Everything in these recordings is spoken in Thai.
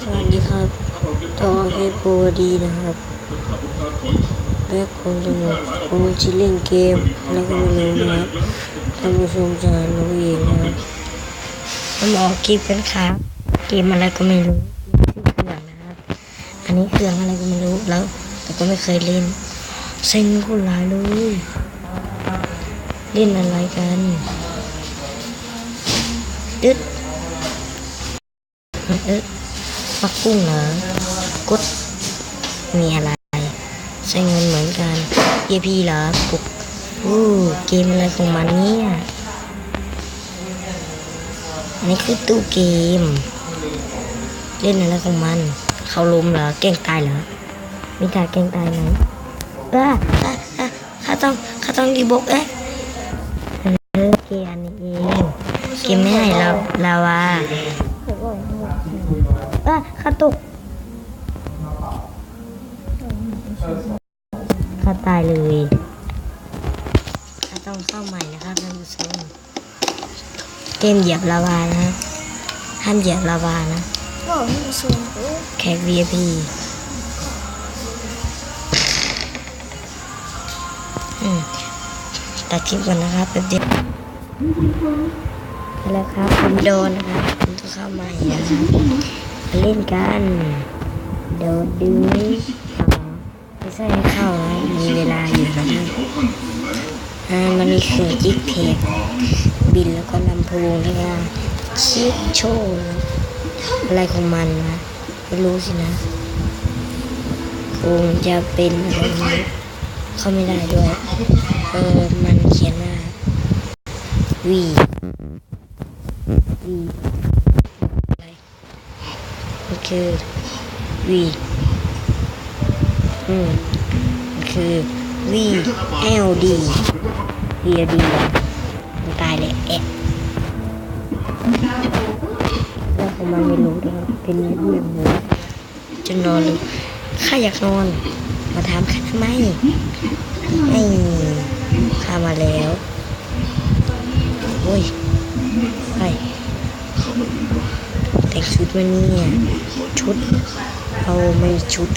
สวัสดีครับทอให้โปรดีนะครับแบ็คคงจะหมดคงจะเล่นเกมแล้วก็ไม่รู้นะครับท่านผู้ชมจะรู้เองนะครับผมออกคลิปกันครับเกมอะไรก็ไม่รู้ชื่อเครื่องนะครับอันนี้เครื่องอะไรก็ไม่รู้แล้วแต่ก็ไม่เคยเล่นเซ็งคนหลายเลยเล่นอะไรกันดึ๊ดปักกุ้งเหรอกดมีอะไรใช้เงินเหมือนกัน EP เหรอปุกเกมอะไรของมันเนี่ยอันนี้คือตู้เกมเล่นอะไรของมันเขาล้มเหรอแกล้งตายเหรอมีการแกล้งตายไหมข้าต้องดีบกเกมอันนี้เองเกมไม่ให้เราลาวาข้าตกข้าตายเลยข้าต้องเข้าใหม่นะครับท่านผู้ชมเกมเหยียบลาวานะห้ามเหยียบลาวานะแขก VIP ตัดคลิปก่อนนะครับแป๊บเดียวแล้วครับผมโดนนะครับผมต้องเข้าใหม่นะครับมาเล่นกันโดนดื้อไม่ใช่เข้านะมีเวลาอยู่นะครับมันมีเครื่องจิ๊กเพกบินแล้วก็ลำโพงแล้วก็ชิดโชว์อะไรของมันนะไม่รู้สินะคงจะเป็นอะไรนี้เข้าไม่ได้ด้วยมันเขียนว่าวีอะไรมันคือวีมันคือ VLD มันตายเลยแล้วผมมันไม่รู้ด้วยเป็นเรื่องเลยจะนอนเลยข้าอยากนอนมาถามข้าทำไมข้ามาแล้วโอ้ยไปแต่งชุดวันนี้ชุดเราไม่ชุด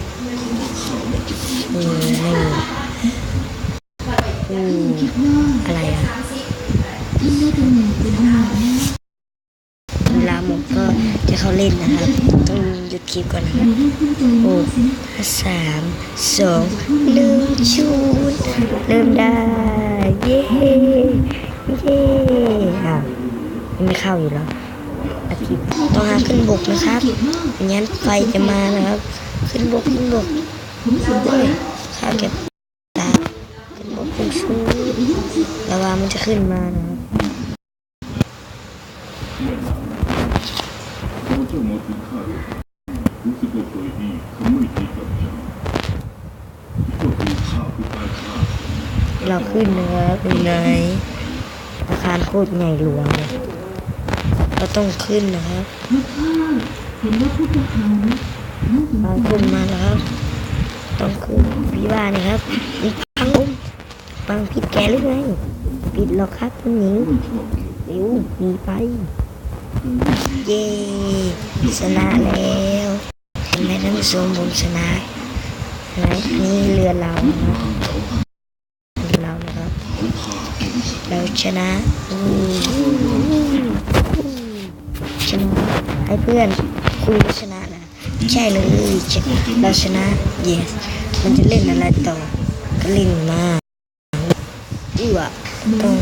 อะไรเวลาหมดก็จะเข้าเล่นนะครับต้องหยุดคลิปก่อนนะครับ3 2 1ชุดเริ่มได้เย้ไม่เข้าอยู่แล้วอาทิตย์ต้องหาขึ้นบกนะครับงั้นไฟจะมานะครับขึ้นบกข้าวเก็บตาขึ้นบกขึ้นชูแล้วว่ามันจะขึ้นมานะครับเราขึ้นนะครับเป็นไงอาคารโคตรใหญ่หลวงเลยเราต้องขึ้นนะครับเราขึ้นมาแล้วครับต้องขึ้นพี่ว่านะครับปังผิดแกหรือไงผิดหรอกครับคุณหญิงเร็วหนีไปเย้ชนะแล้วเห็นไหมท่านผู้ชมผมชนะนี่เรือเรานะครับเราชนะให้เพื่อนคุยชนะนะใช่เลยเราชนะ yes มันจะเล่นอะไรต่อก็เล่นมาต้อง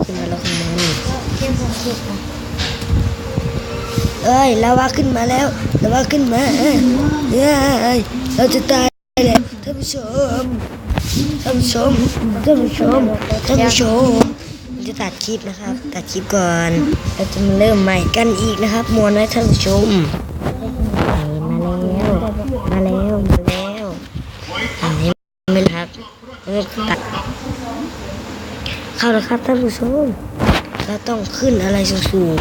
ขึ้นมาแล้วของมันลาวาขึ้นมาแล้วลาวาขึ้นมาเราจะตายแล้วท่านผู้ชมจะตัดคลิปนะครับตัดคลิปก่อนเราจะมาเริ่มใหม่กันอีกนะครับมวนไว้ท่านผู้ชมมาแล้วไม่ครับตัดเข้าแล้วครับท่านผู้ชมเราต้องขึ้นอะไรสูง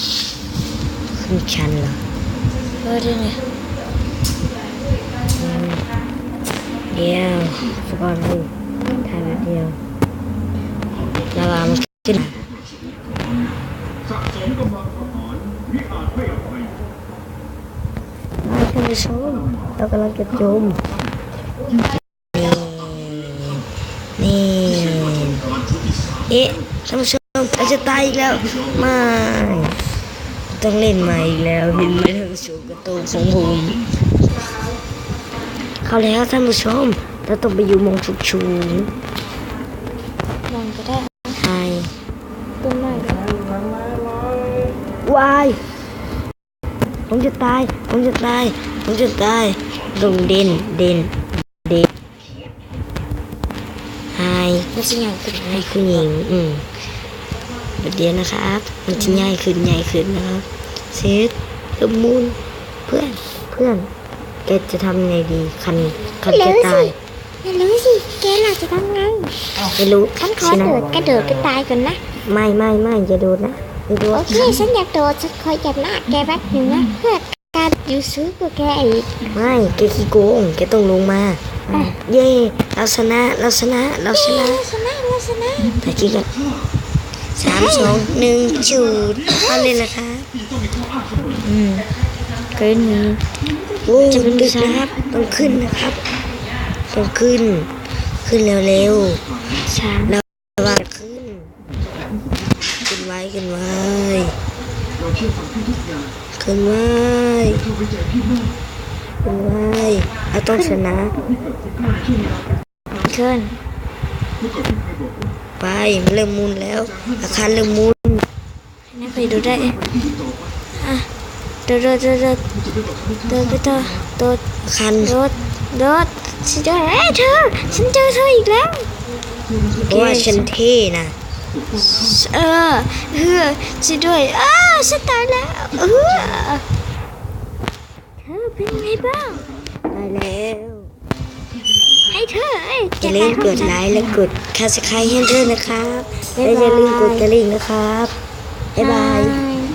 ๆขึ้นชันเหรอได้ไงเดี๋ยวสปอนเลยถ่ายแบบเดียวแล้วมันขึ้น สะสมกำลังทหารมิอาจไม่อภัย ท่านผู้ชมเรากำลังจะจมนี่เอ๊ะท่านผู้ชมเราจะตายอีกแล้วไม่ต้องเล่นใหม่อีกแล้วเห็นไหมท่านผู้ชมกระตูของผมเข้าแล้วท่านผู้ชมเราต้องไปอยู่มองสูง มองก็ได้ ๆใช่ ต้นไม้ วายผมจะตายผมจะตายผมจะตายลงเด่นหาย ไม่ใช่อย่างอื่น ให้คุณหญิงเดี๋ยวนะครับมันจะง่ายขึ้นนะครับเซตกับมูลเพื่อนแกจะทำไงดีคันแกตาย ไม่รู้สิแกล่ะจะทำไง ไม่รู้ ฉันขอ สินะ กระโดดไปตายก่อนนะ ไม่อย่าโดนนะอย่าโดน โอเคฉันอยากโดดฉันคอยจับหน้าแกแป๊บหนึงนะเพื่อการอยู่ซื้อกว่าแกอีก ไม่แกขี้โกงแกต้องลงมาเย่เราชนะ เราชนะ แต่คิดกัน3 2 1จุดเอาเลยนะคะเกินนี้ โอ้จะเป็นดึกนะครับต้องขึ้นนะครับต้องขึ้นเร็ว ช้า ๆแล้วว่าขึ้นไว้ขึ้นไว้เราต้องชนะ เกิน ไปมันเริ่มมุนแล้วอาคารเริ่มมุน นี่ไปดูได้อ่ะโดดไปต่อโดด อาคาร โดดฉันเจอเธอฉันเจอเธออีกแล้ว เพราะว่าฉันเท่นะ ช่วยด้วยฉันตายแล้วเธอเป็นไงบ้าง ได้แล้ว ให้เธอ อย่าลืมกดไลค์และกดซับสไครต์ให้ด้วยนะครับและอย่าลืมกดกระดิ่งนะครับบ๊ายบาย ย